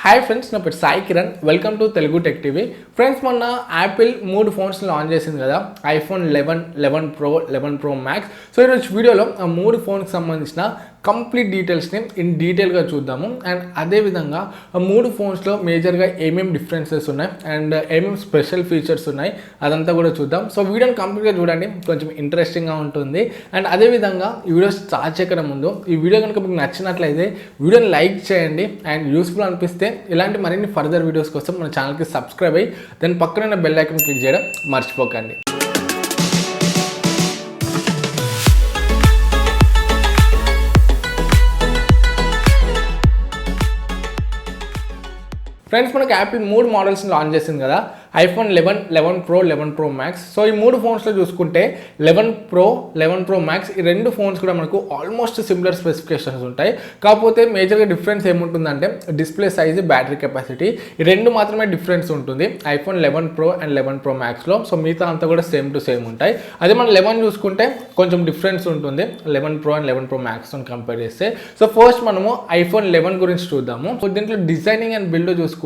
Hi friends, నా పేరు Sai Kiran. Welcome to Telugu tech TV. Friends, మొన్న యాపిల్ 3 ఫోన్స్ లాంచ్ చేసింది కదా, iPhone 11, 11 pro, 11 pro max. So ఈరోజు వీడియోలో ఆ 3 ఫోన్కి సంబంధించిన కంప్లీట్ డీటెయిల్స్ని డీటెయిల్గా చూద్దాము. అండ్ అదేవిధంగా ఆ 3 ఫోన్స్లో మేజర్గా ఏమేమి డిఫరెన్సెస్ ఉన్నాయి అండ్ ఏమేమి స్పెషల్ ఫీచర్స్ ఉన్నాయి అదంతా కూడా చూద్దాం. సో వీడియోని కంప్లీట్గా చూడండి, కొంచెం ఇంట్రెస్టింగ్గా ఉంటుంది. అండ్ అదేవిధంగా ఈ వీడియో స్టార్ట్ చేయడం ముందు ఈ వీడియో కనుక మీకు నచ్చినట్లయితే వీడియోని లైక్ చేయండి. అండ్ యూస్ఫుల్ అనిపిస్తే ఇలాంటి మరిన్ని ఫర్దర్ వీడియోస్ కోసం మన ఛానల్కి సబ్స్క్రైబ్ అయ్యి దాని పక్కన బెల్ ఐకాన్ క్లిక్ చేయడం మర్చిపోకండి. ఫ్రెండ్స్, మనకి యాపిల్ 3 మోడల్స్ని లాంచ్ చేసింది కదా, iPhone 11, 11 pro, 11 pro max. So ఈ 3 ఫోన్స్లో చూసుకుంటే 11 ప్రో, 11 ప్రో మ్యాక్స్ ఈ 2 ఫోన్స్ కూడా మనకు ఆల్మోస్ట్ సిమిలర్ స్పెసిఫికేషన్స్ ఉంటాయి. కాకపోతే మేజర్గా డిఫరెన్స్ ఏముంటుందంటే డిస్ప్లే సైజ్, బ్యాటరీ కెపాసిటీ, ఈ 2 మాత్రమే డిఫరెన్స్ ఉంటుంది ఐఫోన్ 11 ప్రో అండ్ 11 ప్రో మ్యాక్స్లో. సో మిగతా అంతా కూడా సేమ్ టు సేమ్ ఉంటాయి. అదే మనం 11 చూసుకుంటే కొంచెం డిఫరెన్స్ ఉంటుంది 11 ప్రో అండ్ 11 ప్రో మ్యాక్స్తో కంపేర్ చేస్తే. సో ఫస్ట్ మనము ఐఫోన్ 11 గురించి చూద్దాము. సో దీంట్లో డిజైనింగ్ అండ్ బిల్డ్ చూసుకుంటే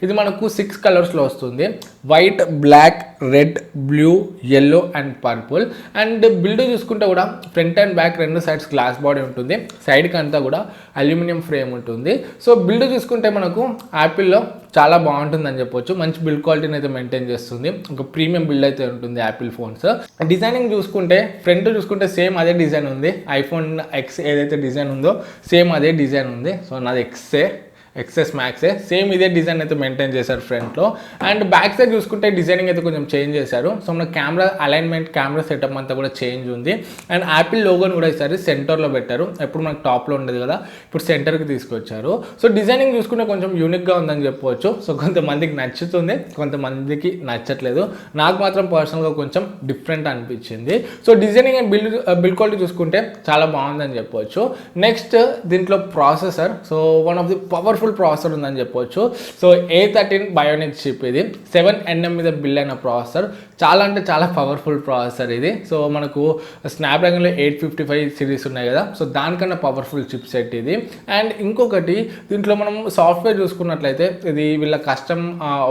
ఇది మనకు 6 కలర్స్లో వస్తుంది: white, black, red, blue, yellow and purple. And build చూసుకుంటే కూడా front and back 2 sides glass body ఉంటుంది, సైడ్కి అంతా కూడా అల్యూమినియం ఫ్రేమ్ ఉంటుంది. సో బిల్డ్ చూసుకుంటే మనకు యాపిల్లో చాలా బాగుంటుందని చెప్పొచ్చు. మంచి బిల్డ్ క్వాలిటీని అయితే మెయింటైన్ చేస్తుంది, ఒక ప్రీమియం బిల్డ్ అయితే ఉంటుంది యాపిల్ ఫోన్స్. డిజైనింగ్ చూసుకుంటే ఫ్రంట్ చూసుకుంటే సేమ్ అదే డిజైన్ ఉంది, ఐఫోన్ ఎక్స్ ఏదైతే డిజైన్ ఉందో సేమ్ అదే డిజైన్ ఉంది. సో నాది ఎక్స్ఎస్ మ్యాక్సే, సేమ్ ఇదే డిజైన్ అయితే మెయింటైన్ చేశారు ఫ్రంట్లో. అండ్ బ్యాక్ సైడ్ చూసుకుంటే డిజైనింగ్ అయితే కొంచెం చేంజ్ చేశారు. సో మన కెమెరా అలైన్మెంట్, కెమెరా సెటప్ అంతా కూడా చేంజ్ ఉంది. అండ్ యాపిల్ లోగోని కూడా ఈసారి సెంటర్లో పెట్టారు, ఎప్పుడు మనకు టాప్లో ఉండేది కదా, ఇప్పుడు సెంటర్కి తీసుకొచ్చారు. సో డిజైనింగ్ చూసుకుంటే కొంచెం యూనిక్గా ఉందని చెప్పవచ్చు. సో కొంతమందికి నచ్చుతుంది, కొంతమందికి నచ్చట్లేదు. నాకు మాత్రం పర్సనల్గా కొంచెం డిఫరెంట్ అనిపించింది. So designing and build quality చూసుకుంటే చాలా బాగుందని చెప్పవచ్చు. నెక్స్ట్ దీంట్లో processor, so one of the powerful processor ఉందని చెప్పొచ్చు. సో A13 బయోనిక్ చిప్, ఇది 7nm మీద బిల్డ్ అయిన ప్రాసెసర్. చాలా అంటే చాలా పవర్ఫుల్ ప్రాసెసర్ ఇది. సో మనకు స్నాప్డ్రాగన్లో 855 సిరీస్ ఉన్నాయి కదా, సో దానికన్నా పవర్ఫుల్ చిప్ సెట్ ఇది. అండ్ ఇంకొకటి దీంట్లో మనం సాఫ్ట్వేర్ చూసుకున్నట్లయితే ఇది వీళ్ళ కస్టమ్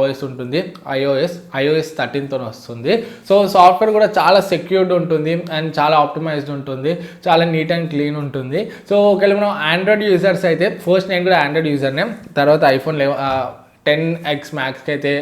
ఓఎస్ ఉంటుంది, iOS 13తో వస్తుంది. సో సాఫ్ట్వేర్ కూడా చాలా సెక్యూర్డ్ ఉంటుంది అండ్ చాలా ఆప్టిమైజ్డ్ ఉంటుంది, చాలా నీట్ అండ్ క్లీన్ ఉంటుంది. సో ఒకవేళ మనం ఆండ్రాయిడ్ యూజర్స్ అయితే, ఫస్ట్ నేను కూడా ఆండ్రాయిడ్ యూజర్నే, తర్వాత ఐఫోన్ 10X మ్యాక్స్కి అయితే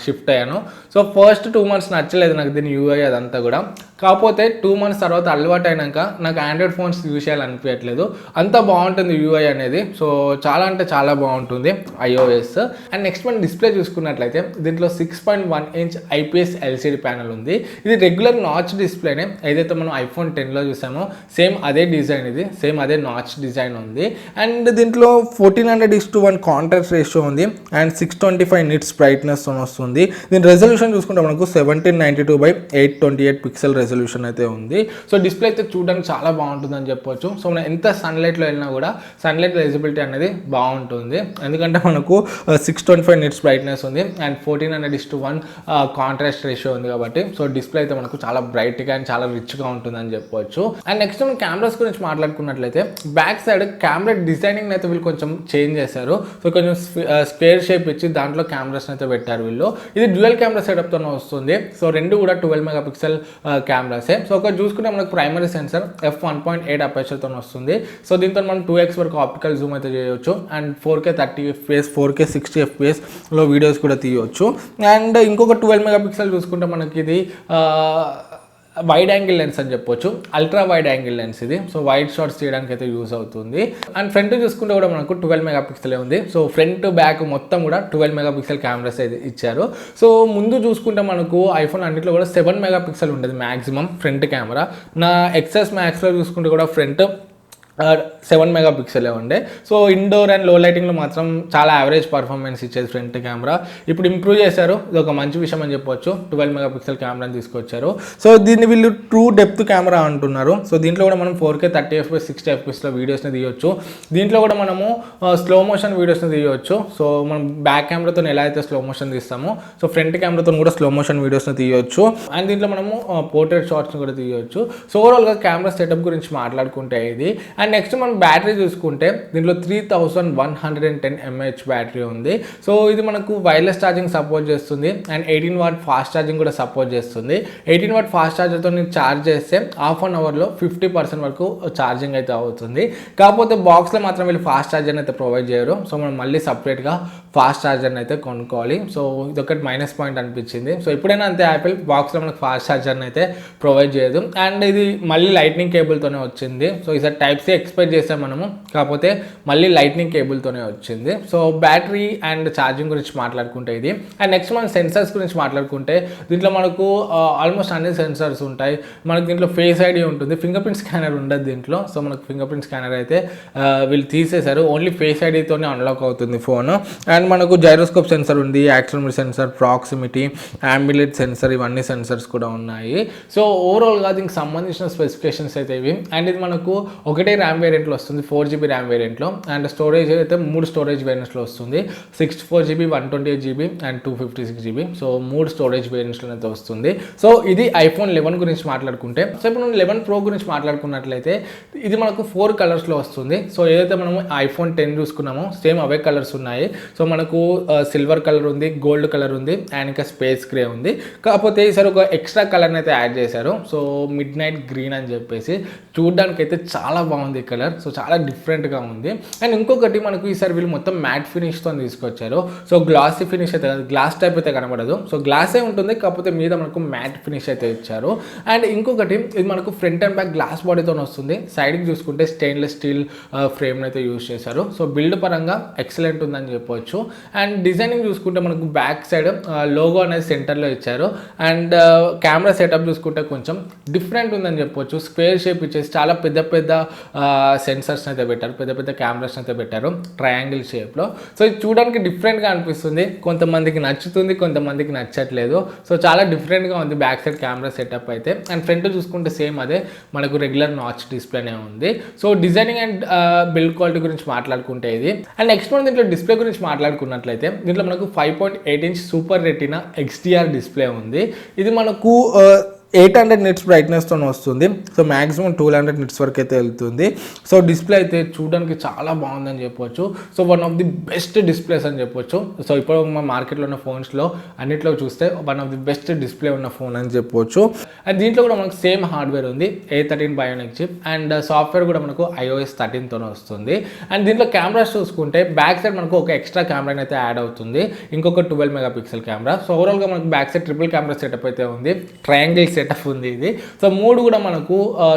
షిఫ్ట్ అయ్యాను. సో ఫస్ట్ 2 మంత్స్ నచ్చలేదు నాకు దీని యూఐ అదంతా కూడా. కాకపోతే 2 మంత్స్ తర్వాత అలవాటు అయినాక నాకు ఆండ్రాయిడ్ ఫోన్స్ యూజ్ చేయాలనిపించట్లేదు, అంత బాగుంటుంది యూఐ అనేది. సో చాలా అంటే చాలా బాగుంటుంది iOS. అండ్ నెక్స్ట్ మనం డిస్ప్లే చూసుకున్నట్లయితే దీంట్లో 6.1 ఇంచ్ IPS LCD ప్యానల్ ఉంది. ఇది రెగ్యులర్ నాచ్ డిస్ప్లేనే, ఏదైతే మనం ఐఫోన్ 10లో చూసామో సేమ్ అదే డిజైన్, ఇది సేమ్ అదే నాచ్ డిజైన్ ఉంది. అండ్ దీంట్లో 1400:1 కాంట్రాస్ట్ రేషియో ఉంది అండ్ 625 నిట్స్ బ్రైట్నెస్ వస్తుంది. దీని రెజల్యూషన్ చూసుకుంటే మనకు 1792/828 పిక్సెల్ రెజల్యూషన్ అయితే ఉంది. సో డిస్ప్లే అయితే చూడడానికి చాలా బాగుంటుందని చెప్పొచ్చు. సో మనం ఎంత సన్లైట్లో వెళ్ళినా కూడా సన్లైట్ విజిబిలిటీ అనేది బాగుంటుంది, ఎందుకంటే మనకు 625 నిట్స్ బ్రైట్నెస్ ఉంది అండ్ 1400:1 కాంట్రాస్ట్ రేషియో ఉంది కాబట్టి. సో డిస్ప్లే అయితే మనకు చాలా బ్రైట్గా అండ్ చాలా రిచ్గా ఉంటుందని చెప్పొచ్చు. అండ్ నెక్స్ట్ మనం కెమెరాస్ గురించి మాట్లాడుకున్నట్లయితే బ్యాక్ సైడ్ కెమెరా డిజైనింగ్ అయితే వీళ్ళు కొంచెం చేంజ్ చేశారు. సో కొంచెం స్క్వేర్ షేప్ ఇచ్చి దాంట్లో కెమెరాస్ అయితే పెట్టారు వీళ్ళు. ఇది డ్యూయల్ కెమెరా సెటప్తో వస్తుంది. సో 2 కూడా 12 మెగాపిక్సెల్ కెమెరాసే. సో ఒకటి చూసుకుంటే మనకు ప్రైమరీ సెన్సర్ f1.8 అపర్చర్తో వస్తుంది. సో దీంతో మనం 2x వరకు ఆప్టికల్ జూమ్ అయితే చేయొచ్చు and 4K 30 FPS, 4K 60 FPSలో videos కూడా తీయవచ్చు. అండ్ ఇంకొక 12 మెగాపిక్సెల్ చూసుకుంటే మనకి ఇది వైడ్ యాంగిల్ లెన్స్ అని చెప్పొచ్చు, అల్ట్రా వైడ్ యాంగిల్ లెన్స్ ఇది. సో వైడ్ షాట్స్ తీయడానికి అయితే యూజ్ అవుతుంది. అండ్ ఫ్రంట్ చూసుకుంటే కూడా మనకు 12 మెగాపిక్సెలే ఉంది. సో ఫ్రంట్ బ్యాక్ మొత్తం కూడా 12 మెగాపిక్సెల్ కెమెరాస్ అయితే ఇచ్చారు. సో ముందు చూసుకుంటే మనకు ఐఫోన్ అన్నింటిలో కూడా 7 మెగాపిక్సెల్ ఉండేది మ్యాక్సిమం ఫ్రంట్ కెమెరా. నా XS మ్యాక్స్లో చూసుకుంటే కూడా ఫ్రంట్ 7 మెగాపిక్సెలే ఉండే. సో ఇండోర్ అండ్ లో లైటింగ్లో మాత్రం చాలా యావరేజ్ పర్ఫార్మెన్స్ ఇచ్చేది ఫ్రంట్ కెమెరా. ఇప్పుడు ఇంప్రూవ్ చేశారు, ఇది ఒక మంచి విషయం అని చెప్పొచ్చు. 12 మెగాపిక్సెల్ కెమెరాని తీసుకొచ్చారు. సో దీన్ని వీళ్ళు ట్రూ డెప్త్ కెమెరా అంటున్నారు. సో దీంట్లో కూడా మనం 4K 30 FPS, 60 FPSలో వీడియోస్ని తీయొచ్చు. దీంట్లో కూడా మనము స్లో మోషన్ వీడియోస్ని తీయొచ్చు. సో మనం బ్యాక్ కెమెరాతో ఎలా అయితే స్లో మోషన్ తీస్తామో, సో ఫ్రంట్ కెమెరాతో కూడా స్లో మోషన్ వీడియోస్ని తీయొచ్చు. అండ్ దీంట్లో మనము పోర్ట్రేట్ షాట్స్ని కూడా తీయొచ్చు. సో ఓవరాల్గా కెమెరా సెటప్ గురించి మాట్లాడుకుంటే ఇది. అండ్ నెక్స్ట్ మనం బ్యాటరీ చూసుకుంటే దీంట్లో 3110 mAh బ్యాటరీ ఉంది. సో ఇది మనకు వైర్లెస్ ఛార్జింగ్ సపోర్ట్ చేస్తుంది అండ్ 18 వాట్ ఫాస్ట్ ఛార్జింగ్ కూడా సపోర్ట్ చేస్తుంది. 18 వాట్ ఫాస్ట్ ఛార్జర్తో నేను ఛార్జ్ చేస్తే హాఫ్ అన్ అవర్లో 50% వరకు ఛార్జింగ్ అయితే అవుతుంది. కాకపోతే బాక్స్లో మాత్రం వీళ్ళు ఫాస్ట్ ఛార్జర్ని అయితే ప్రొవైడ్ చేయరు. సో మనం మళ్ళీ సపరేట్గా ఫాస్ట్ ఛార్జర్ని అయితే కొనుక్కోవాలి. సో ఇదొకటి మైనస్ పాయింట్ అనిపించింది. సో ఎప్పుడైనా అంతే యాపిల్ బాక్స్లో మనకు ఫాస్ట్ ఛార్జర్ని అయితే ప్రొవైడ్ చేయదు. అండ్ ఇది మళ్ళీ లైట్నింగ్ కేబుల్తోనే వచ్చింది. సో ఈసారి టైప్ సి ఎక్స్పెక్ట్ చేసాం మనము, కాకపోతే మళ్ళీ లైట్నింగ్ కేబుల్తోనే వచ్చింది. సో బ్యాటరీ అండ్ ఛార్జింగ్ గురించి మాట్లాడుకుంటే ఇది. అండ్ నెక్స్ట్ మనం సెన్సర్స్ గురించి మాట్లాడుకుంటే దీంట్లో మనకు ఆల్మోస్ట్ అన్ని సెన్సర్స్ ఉంటాయి. మనకు దీంట్లో ఫేస్ ఐడి ఉంటుంది, ఫింగర్ ప్రింట్ స్కానర్ ఉండదు దీంట్లో. సో మనకు ఫింగర్ ప్రింట్ స్కానర్ అయితే వీళ్ళు తీసేశారు, ఓన్లీ ఫేస్ ఐడితోనే అన్లాక్ అవుతుంది ఫోన్. అండ్ మనకు జైరోస్కోప్ సెన్సర్ ఉంది, యాక్సిలరోమీటర్ సెన్సర్, ప్రాక్సిమిటీ, అంబిలిట్ సెన్సర్, ఇవన్నీ సెన్సర్స్ కూడా ఉన్నాయి. సో ఓవరాల్గా దీనికి సంబంధించిన స్పెసిఫికేషన్స్ అయితే ఇవి. అండ్ ఇది మనకు ఒకటే ర్యామ్ వేరియంట్లో వస్తుంది, 4GB ర్యామ్ వేరియంట్లో. అండ్ స్టోరేజ్ అయితే 3 స్టోరేజ్ వేరియంట్స్లో వస్తుంది, 64GB, 128GB and 256GB. So 3 storage వేరియంట్స్లో అయితే వస్తుంది. సో ఇది iPhone 11 గురించి మాట్లాడుకుంటే. సో ఇప్పుడు మనం 11 Pro గురించి మాట్లాడుకున్నట్లయితే ఇది మనకు 4 కలర్స్లో వస్తుంది. సో ఏదైతే మనం iPhone 10 చూసుకున్నామో సేమ్ అవే కలర్స్ ఉన్నాయి. సో మనకు సిల్వర్ కలర్ ఉంది, గోల్డ్ కలర్ ఉంది అండ్ ఇంకా స్పేస్ గ్రే ఉంది. కాకపోతే ఈసారి ఒక ఎక్స్ట్రా కలర్ని అయితే యాడ్ చేశారు. సో మిడ్ నైట్ గ్రీన్ అని చెప్పేసి చూడడానికి అయితే చాలా బాగుంది ఈ కలర్. సో చాలా డిఫరెంట్గా ఉంది. అండ్ ఇంకొకటి మనకు ఈసారి వీళ్ళు మొత్తం మ్యాట్ ఫినిష్తో తీసుకొచ్చారు. సో గ్లాసీ ఫినిష్ అయితే కాదు, గ్లాస్ టైప్ అయితే కనబడదు. సో గ్లాసే ఉంటుంది, కాకపోతే మీద మనకు మ్యాట్ ఫినిష్ అయితే ఇచ్చారు. అండ్ ఇంకొకటి ఇది మనకు ఫ్రంట్ అండ్ బ్యాక్ గ్లాస్ బాడీతో వస్తుంది. సైడ్కి చూసుకుంటే స్టెయిన్లెస్ స్టీల్ ఫ్రేమ్ అయితే యూజ్ చేశారు. సో బిల్డ్ పరంగా ఎక్సలెంట్ ఉందని చెప్పవచ్చు. అండ్ డిజైనింగ్ చూసుకుంటే మనకు బ్యాక్ సైడ్ లోగో అనేది సెంటర్లో ఇచ్చారు. అండ్ కెమెరా సెటప్ చూసుకుంటే కొంచెం డిఫరెంట్ ఉందని చెప్పవచ్చు. స్క్వేర్ షేప్ ఇచ్చేసి చాలా పెద్ద పెద్ద సెన్సర్స్ని అయితే పెట్టారు, పెద్ద పెద్ద కెమెరాస్ని అయితే పెట్టారు ట్రయాంగిల్ షేప్లో. సో ఇది చూడడానికి డిఫరెంట్గా అనిపిస్తుంది, కొంతమందికి నచ్చుతుంది, కొంతమందికి నచ్చట్లేదు. సో చాలా డిఫరెంట్గా ఉంది బ్యాక్ సైడ్ కెమెరా సెటప్ అయితే. అండ్ ఫ్రంట్ చూసుకుంటే సేమ్ అదే మనకు రెగ్యులర్ నాచ్ డిస్ప్లేనే ఉంది. So designing and build quality గురించి మాట్లాడుకుంటే ఇది. అండ్ నెక్స్ట్ మనం దీంట్లో డిస్ప్లే గురించి మాట్లాడుకున్నట్లయితే దీంట్లో మనకు 5.8 inch super retina XDR display ఉంది. ఇది మనకు 800 నిట్స్ బ్రైట్నెస్తో వస్తుంది. సో మ్యాక్సిమం 200 నిట్స్ వరకు అయితే వెళ్తుంది. సో డిస్ప్లే అయితే చూడడానికి చాలా బాగుందని చెప్పొచ్చు. So one of the best displays అని చెప్పొచ్చు. సో ఇప్పుడు మా మార్కెట్లో ఉన్న ఫోన్స్లో అన్నిట్లో చూస్తే one of the best display ఉన్న ఫోన్ అని చెప్పొచ్చు. అండ్ దీంట్లో కూడా మనకు సేమ్ హార్డ్వేర్ ఉంది, A13 bionic chip. And software కూడా మనకు iOS 13తో వస్తుంది. అండ్ దీంట్లో కెమెరాస్ చూసుకుంటే బ్యాక్ సైడ్ మనకు ఒక ఎక్స్ట్రా కెమెరా అయితే యాడ్ అవుతుంది, ఇంకొక 12 మెగాపిక్సెల్ కెమెరా. సో ఓవరాల్గా మనకు back side triple camera setup అయితే ఉంది, ట్రయాంగిల్ సెటప్ ఉంది ఇది. సో 3 కూడా మనకు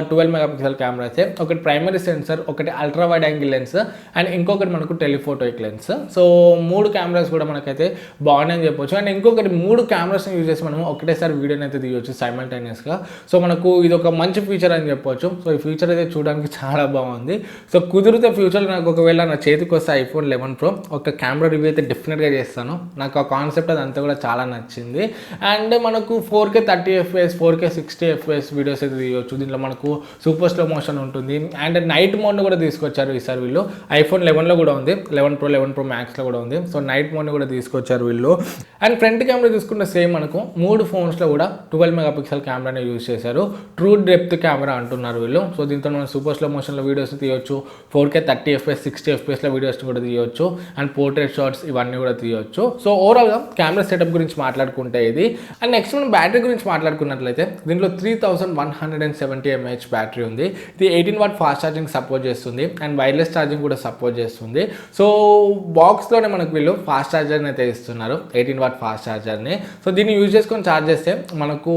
12 మెగాపిక్సెల్ కెమెరాసే. ఒకటి ప్రైమరీ సెన్సర్, ఒకటి ultra wide angle lens and ఇంకొకటి మనకు టెలిఫోటోయిక్ లెన్స్. సో 3 కెమెరాస్ కూడా మనకైతే బాగున్నాయని చెప్పొచ్చు. అండ్ ఇంకొకటి 3 కెమెరాస్ని యూజ్ చేసి మనం ఒకటేసారి వీడియోని అయితే తీయవచ్చు సైమల్టేనియస్గా. సో మనకు ఇది ఒక మంచి ఫీచర్ అని చెప్పొచ్చు. సో ఈ ఫీచర్ అయితే చూడడానికి చాలా బాగుంది. సో కుదిరితే ఫ్యూచర్లో నాకు ఒకవేళ నా చేతికి వస్తే iPhone 11 Pro ఒక కెమెరా రివ్యూ అయితే డెఫినెట్గా చేస్తాను. నాకు ఆ కాన్సెప్ట్ అదంతా కూడా చాలా నచ్చింది. అండ్ మనకు 4K 30 FPS 4K 60 FPS videos అయితే తీయవచ్చు. దీంట్లో మనకు సూపర్ స్లో మోషన్ ఉంటుంది. అండ్ నైట్ మోడ్ని కూడా తీసుకొచ్చారు ఈసారి వీళ్ళు. iPhone 11లో కూడా ఉంది, 11 Pro 11 Pro Maxలో కూడా ఉంది. సో నైట్ మోడ్ని కూడా తీసుకొచ్చారు వీళ్ళు. అండ్ ఫ్రంట్ కెమెరా తీసుకుంటే సేమ్ మనకు 3 ఫోన్స్లో కూడా 12 మెగాపిక్సెల్ కెమెరాని యూజ్ చేశారు. ట్రూ డెప్త్ కెమెరా అంటున్నారు వీళ్ళు. సో దీంతో మనం సూపర్ స్లో మోషన్లో వీడియోస్ తీయవచ్చు, 4K 30 FPS 60 FPSలో వీడియోస్ని కూడా తీయవచ్చు. అండ్ పోర్ట్రేట్ షాట్స్ ఇవన్నీ కూడా తీయవచ్చు. సో ఓవరాల్గా కెమెరా సెటప్ గురించి మాట్లాడుకుంటే ఇది. అండ్ నెక్స్ట్ మనం బ్యాటరీ గురించి మాట్లాడుకున్నట్లయితే దీంట్లో 3170 mAh బ్యాటరీ ఉంది. ఇది 18 వాట్ ఫాస్ట్ ఛార్జింగ్ సపోర్ట్ చేస్తుంది అండ్ వైర్లెస్ ఛార్జింగ్ కూడా సపోర్ట్ చేస్తుంది. సో బాక్స్లోనే మనకు వీళ్ళు ఫాస్ట్ ఛార్జర్ని అయితే ఇస్తున్నారు, 18 వాట్ ఫాస్ట్ ఛార్జర్ని. సో దీన్ని యూజ్ చేసుకొని ఛార్జ్ చేస్తే మనకు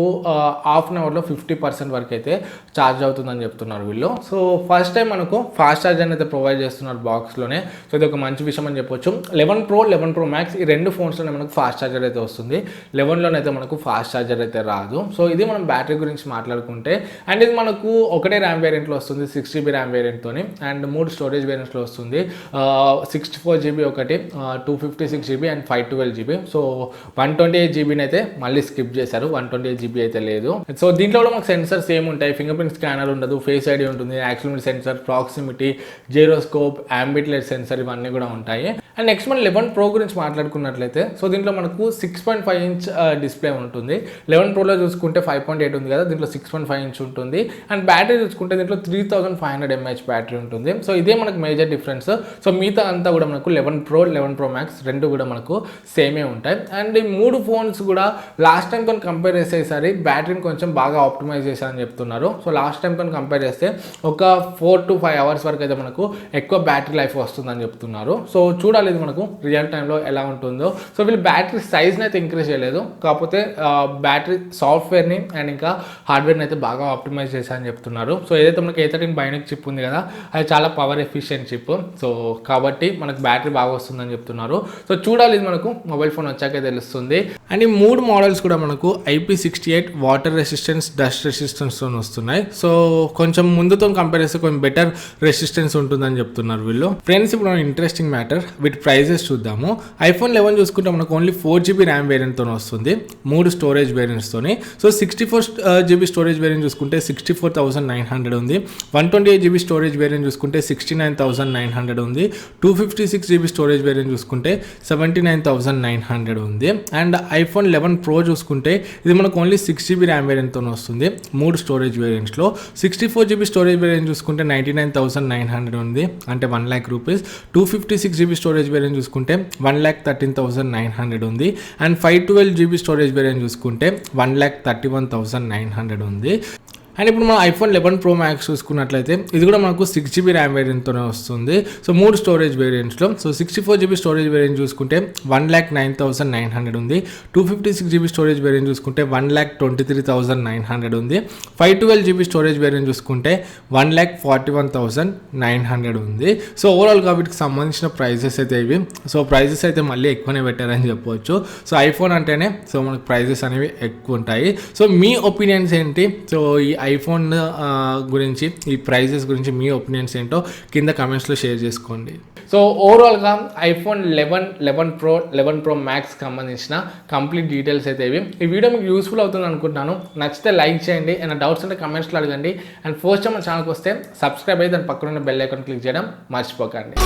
హాఫ్ అన్ అవర్లో 50% వరకు అయితే ఛార్జ్ అవుతుందని చెప్తున్నారు వీళ్ళు. సో ఫస్ట్ టైం మనకు ఫాస్ట్ ఛార్జర్ని అయితే ప్రొవైడ్ చేస్తున్నారు బాక్స్లోనే. సో ఇది ఒక మంచి విషయం అని చెప్పొచ్చు. 11 Pro 11 Pro Max ఈ 2 ఫోన్స్లోనే మనకు ఫాస్ట్ ఛార్జర్ అయితే వస్తుంది, 11లోనైతే మనకు ఫాస్ట్ ఛార్జర్ అయితే రాదు. సో ఇది మనం బ్యాటరీ గురించి మాట్లాడుకుంటే. అండ్ ఇది మనకు ఒకటే ర్యామ్ వేరియంట్లో వస్తుంది, 6GB ర్యామ్ వేరియంట్తో. అండ్ 3 స్టోరేజ్ వేరియంట్స్లో వస్తుంది, 64GB ఒకటి, 256GB అండ్ 512GB. సో 128GBని అయితే మళ్ళీ స్కిప్ చేశారు, 128GB అయితే లేదు. సో దీంట్లో కూడా మనకు సెన్సర్స్ ఏమి ఉంటాయి, ఫింగర్ ప్రింట్ స్కానర్ ఉండదు, ఫేస్ ఐడి ఉంటుంది, accelerometer sensor, proximity, gyroscope, ambit light sensor ఇవన్నీ కూడా ఉంటాయి. అండ్ నెక్స్ట్ మనం 11 Pro గురించి మాట్లాడుకున్నట్లయితే సో దీంట్లో మనకు 6.5 ఇంచ్ డిస్ప్లే ఉంటుంది. 11 Proలో చూసుకుంటే 5 5.8 ఉంది కదా, దీంట్లో 6.5 ఇంచ్ ఉంటుంది. అండ్ బ్యాటరీ చూసుకుంటే దీంట్లో 3500 mAh బ్యాటరీ ఉంటుంది. సో ఇదే మనకు మేజర్ డిఫరెన్స్. సో మిగతా అంతా కూడా మనకు 11 Pro 11 Pro Max రెండు కూడా మనకు సేమే ఉంటాయి. అండ్ ఈ 3 ఫోన్స్ కూడా లాస్ట్ టైం కొని కంపేర్ చేసేసరి బ్యాటరీని కొంచెం బాగా ఆప్టిమైజ్ చేశారని చెప్తున్నారు. సో లాస్ట్ టైం కొని కంపేర్ చేస్తే ఒక 4 to 5 hours వరకు అయితే మనకు ఎక్కువ బ్యాటరీ లైఫ్ వస్తుందని చెప్తున్నారు. సో చూడాలి ఇది మనకు రియల్ టైంలో ఎలా ఉంటుందో. సో వీళ్ళు బ్యాటరీ సైజ్ని అయితే ఇంక్రీజ్ చేయలేదు, కాకపోతే బ్యాటరీ సాఫ్ట్వేర్ని అండ్ ఇంకా హార్డ్వేర్ని అయితే బాగా ఆప్టిమైజ్ చేశారని చెప్తున్నారు. సో ఏదైతే మనకి A13 బైనిక్ చిప్ ఉంది కదా, అది చాలా పవర్ ఎఫిషియెంట్ చిప్. సో కాబట్టి మనకు బ్యాటరీ బాగా వస్తుందని చెప్తున్నారు. సో చూడాలి ఇది మనకు మొబైల్ ఫోన్ వచ్చాకే తెలుస్తుంది. అండ్ ఈ 3 మోడల్స్ కూడా మనకు IP68 వాటర్ రెసిస్టెన్స్, డస్ట్ రెసిస్టెన్స్తో వస్తున్నాయి. సో కొంచెం ముందుతో కంపేర్ చేస్తే కొంచెం బెటర్ రెసిస్టెన్స్ ఉంటుందని చెప్తున్నారు వీళ్ళు. ఫ్రెండ్స్, ఇప్పుడు మనం ఇంట్రెస్టింగ్ మ్యాటర్ వీటి ప్రైజెస్ చూద్దాము. iPhone 11 చూసుకుంటే మనకు ఓన్లీ 4GB ర్యామ్ వేరియంట్తో వస్తుంది, 3 స్టోరేజ్ వేరియంట్స్తోని. సో 64GB స్టోరేజ్ వేరియంట్ చూసుకుంటే 64,900 ఉంది. 128GB స్టోరేజ్ వేరియంట్ చూసుకుంటే 69,900 ఉంది. 256GB స్టోరేజ్ వేరియంట్ చూసుకుంటే 79,900 ఉంది. అండ్ iPhone 11 Pro చూసుకుంటే ఇది మనకు ఓన్లీ 6GB ర్యామ్ వేరియంట్తో వస్తుంది, 3 స్టోరేజ్ వేరియంట్స్లో. 64GB స్టోరేజ్ వేరియంట్ చూసుకుంటే 99,900 ఉంది, అంటే 1 lakh rupees. 256GB storage variant చూసుకుంటే 1,13,900 ఉంది. అండ్ 512GB స్టోరేజ్ వేరియంట్ చూసుకుంటే 1,31,900 ఉంది. అండ్ ఇప్పుడు మనం iPhone 11 Pro Max చూసుకున్నట్లయితే ఇది కూడా మనకు 6GB ర్యామ్ వేరియంట్తోనే వస్తుంది. సో 3 స్టోరేజ్ వేరియంట్స్లో. సో 64GB స్టోరేజ్ వేరియంట్ చూసుకుంటే 1,09,900 ఉంది. 256GB స్టోరేజ్ వేరియంట్ చూసుకుంటే 1,23,900 ఉంది. 512GB స్టోరేజ్ వేరియంట్ చూసుకుంటే 1,41,900 ఉంది. సో ఓవరాల్గా వీటికి సంబంధించిన ప్రైజెస్ అయితే ఇవి. సో ప్రైజెస్ అయితే మళ్ళీ ఎక్కువనే పెట్టారని చెప్పవచ్చు. సో ఐఫోన్ అంటేనే సో మనకు ప్రైజెస్ అనేవి ఎక్కువ ఉంటాయి. సో మీ ఒపీనియన్స్ ఏంటి? సో ఈ ఐఫోన్ గురించి, ఈ ప్రైజెస్ గురించి మీ ఒపీనియన్స్ ఏంటో కింద కమెంట్స్లో షేర్ చేసుకోండి. సో ఓవరాల్గా iPhone 11, 11 Pro, 11 Pro Max సంబంధించిన కంప్లీట్ డీటెయిల్స్ అయితే ఇవి. ఈ వీడియో మీకు యూస్ఫుల్ అవుతుంది అనుకుంటున్నాను. నచ్చితే లైక్ చేయండి, అండ్ డౌట్స్ ఉంటే కమెంట్స్లో అడగండి. అండ్ ఫస్ట్ టైం మన ఛానల్కి వస్తే సబ్స్క్రైబ్ అయ్యి దాని పక్కన ఉన్న బెల్ ఐకాన్ క్లిక్ చేయడం మర్చిపోకండి.